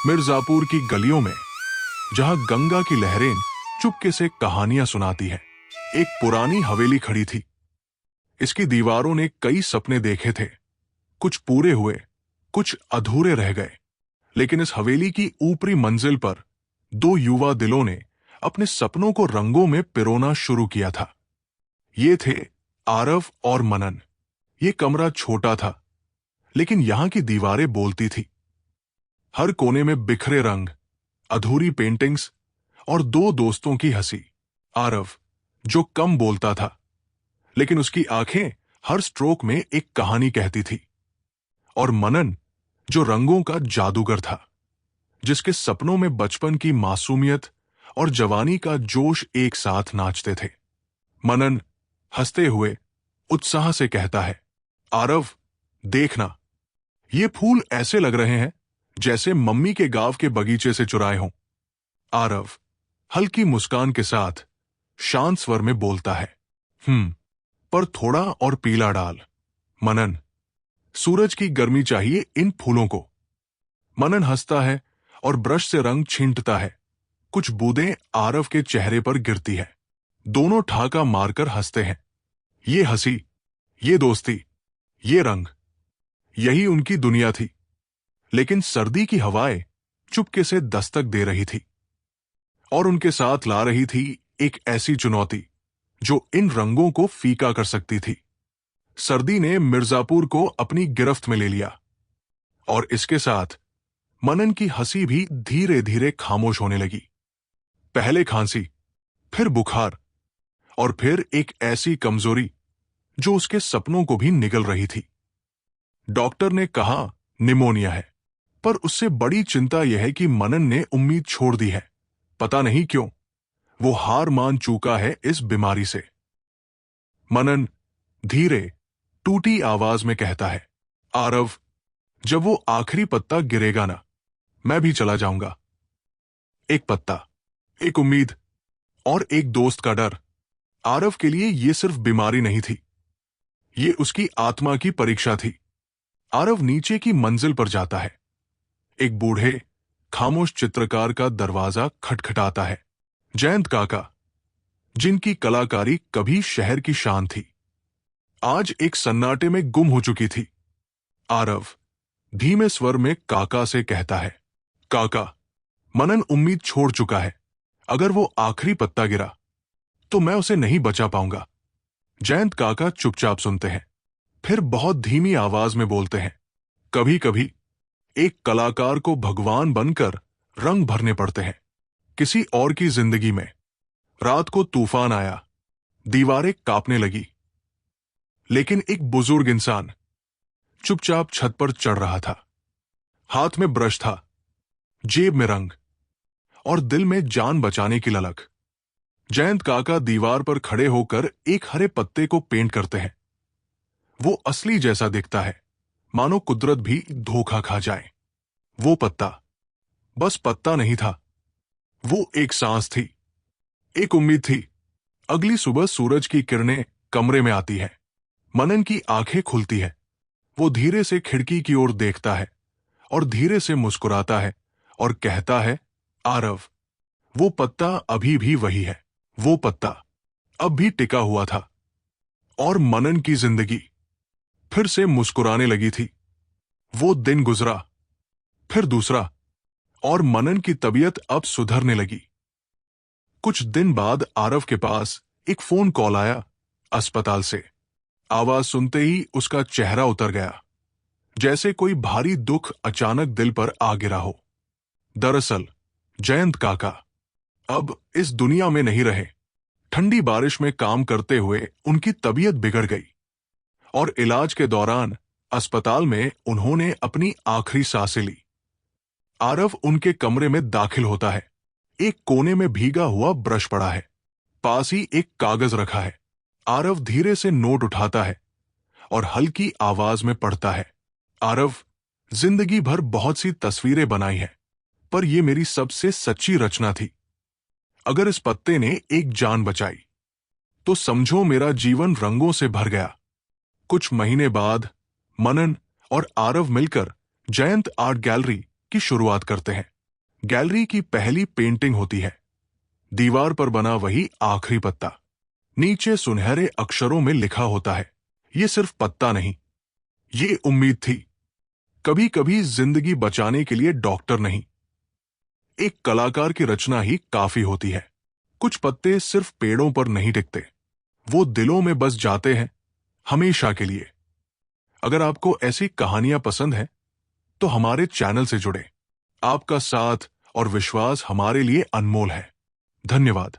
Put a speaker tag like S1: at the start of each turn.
S1: मिर्जापुर की गलियों में जहां गंगा की लहरें चुपके से कहानियां सुनाती हैं, एक पुरानी हवेली खड़ी थी। इसकी दीवारों ने कई सपने देखे थे, कुछ पूरे हुए, कुछ अधूरे रह गए। लेकिन इस हवेली की ऊपरी मंजिल पर दो युवा दिलों ने अपने सपनों को रंगों में पिरोना शुरू किया था। ये थे आरव और मनन। ये कमरा छोटा था, लेकिन यहां की दीवारें बोलती थी। हर कोने में बिखरे रंग, अधूरी पेंटिंग्स और दो दोस्तों की हंसी। आरव, जो कम बोलता था, लेकिन उसकी आंखें हर स्ट्रोक में एक कहानी कहती थी। और मनन, जो रंगों का जादूगर था, जिसके सपनों में बचपन की मासूमियत और जवानी का जोश एक साथ नाचते थे। मनन हंसते हुए उत्साह से कहता है, आरव, देखना, ये फूल ऐसे लग रहे हैं जैसे मम्मी के गांव के बगीचे से चुराए हों। आरव हल्की मुस्कान के साथ शांत स्वर में बोलता है, पर थोड़ा और पीला डाल। मनन, सूरज की गर्मी चाहिए इन फूलों को। मनन हंसता है और ब्रश से रंग छींटता है। कुछ बूंदें आरव के चेहरे पर गिरती है। दोनों ठहाका मारकर हंसते हैं। ये हंसी, ये दोस्ती, ये रंग, यही उनकी दुनिया थी। लेकिन सर्दी की हवाएं चुपके से दस्तक दे रही थी और उनके साथ ला रही थी एक ऐसी चुनौती जो इन रंगों को फीका कर सकती थी। सर्दी ने मिर्जापुर को अपनी गिरफ्त में ले लिया और इसके साथ मनन की हंसी भी धीरे धीरे खामोश होने लगी। पहले खांसी, फिर बुखार और फिर एक ऐसी कमजोरी जो उसके सपनों को भी निगल रही थी। डॉक्टर ने कहा निमोनिया है, पर उससे बड़ी चिंता यह है कि मनन ने उम्मीद छोड़ दी है। पता नहीं क्यों, वो हार मान चुका है इस बीमारी से। मनन धीरे, टूटी आवाज में कहता है, आरव, जब वो आखिरी पत्ता गिरेगा ना, मैं भी चला जाऊंगा। एक पत्ता, एक उम्मीद और एक दोस्त का डर। आरव के लिए ये सिर्फ बीमारी नहीं थी, ये उसकी आत्मा की परीक्षा थी। आरव नीचे की मंजिल पर जाता है। एक बूढ़े, खामोश चित्रकार का दरवाजा खटखटाता है। जयंत काका, जिनकी कलाकारी कभी शहर की शान थी, आज एक सन्नाटे में गुम हो चुकी थी। आरव धीमे स्वर में काका से कहता है, काका, मनन उम्मीद छोड़ चुका है। अगर वो आखिरी पत्ता गिरा तो मैं उसे नहीं बचा पाऊंगा। जयंत काका चुपचाप सुनते हैं, फिर बहुत धीमी आवाज में बोलते हैं, कभी कभी एक कलाकार को भगवान बनकर रंग भरने पड़ते हैं। किसी और की जिंदगी में रात को तूफान आया, दीवारें कांपने लगी, लेकिन एक बुजुर्ग इंसान चुपचाप छत पर चढ़ रहा था। हाथ में ब्रश था, जेब में रंग और दिल में जान बचाने की ललक। जयंत काका दीवार पर खड़े होकर एक हरे पत्ते को पेंट करते हैं। वो असली जैसा दिखता है, मानो कुदरत भी धोखा खा जाए। वो पत्ता बस पत्ता नहीं था, वो एक सांस थी, एक उम्मीद थी। अगली सुबह सूरज की किरणें कमरे में आती है। मनन की आंखें खुलती है। वो धीरे से खिड़की की ओर देखता है और धीरे से मुस्कुराता है और कहता है, आरव, वो पत्ता अभी भी वही है। वो पत्ता अब भी टिका हुआ था और मनन की जिंदगी फिर से मुस्कुराने लगी थी। वो दिन गुजरा, फिर दूसरा, और मनन की तबीयत अब सुधरने लगी। कुछ दिन बाद आरव के पास एक फोन कॉल आया अस्पताल से। आवाज सुनते ही उसका चेहरा उतर गया, जैसे कोई भारी दुख अचानक दिल पर आ गिरा हो। दरअसल जयंत काका अब इस दुनिया में नहीं रहे। ठंडी बारिश में काम करते हुए उनकी तबीयत बिगड़ गई और इलाज के दौरान अस्पताल में उन्होंने अपनी आखिरी सांसें ली। आरव उनके कमरे में दाखिल होता है। एक कोने में भीगा हुआ ब्रश पड़ा है, पास ही एक कागज रखा है। आरव धीरे से नोट उठाता है और हल्की आवाज में पढ़ता है, आरव, जिंदगी भर बहुत सी तस्वीरें बनाई हैं, पर यह मेरी सबसे सच्ची रचना थी। अगर इस पत्ते ने एक जान बचाई तो समझो मेरा जीवन रंगों से भर गया। कुछ महीने बाद मनन और आरव मिलकर जयंत आर्ट गैलरी की शुरुआत करते हैं। गैलरी की पहली पेंटिंग होती है। दीवार पर बना वही आखिरी पत्ता। नीचे सुनहरे अक्षरों में लिखा होता है, ये सिर्फ पत्ता नहीं, ये उम्मीद थी। कभी कभी जिंदगी बचाने के लिए डॉक्टर नहीं, एक कलाकार की रचना ही काफी होती है। कुछ पत्ते सिर्फ पेड़ों पर नहीं टिकते, वो दिलों में बस जाते हैं, हमेशा के लिए। अगर आपको ऐसी कहानियां पसंद हैं, तो हमारे चैनल से जुड़े। आपका साथ और विश्वास हमारे लिए अनमोल है। धन्यवाद।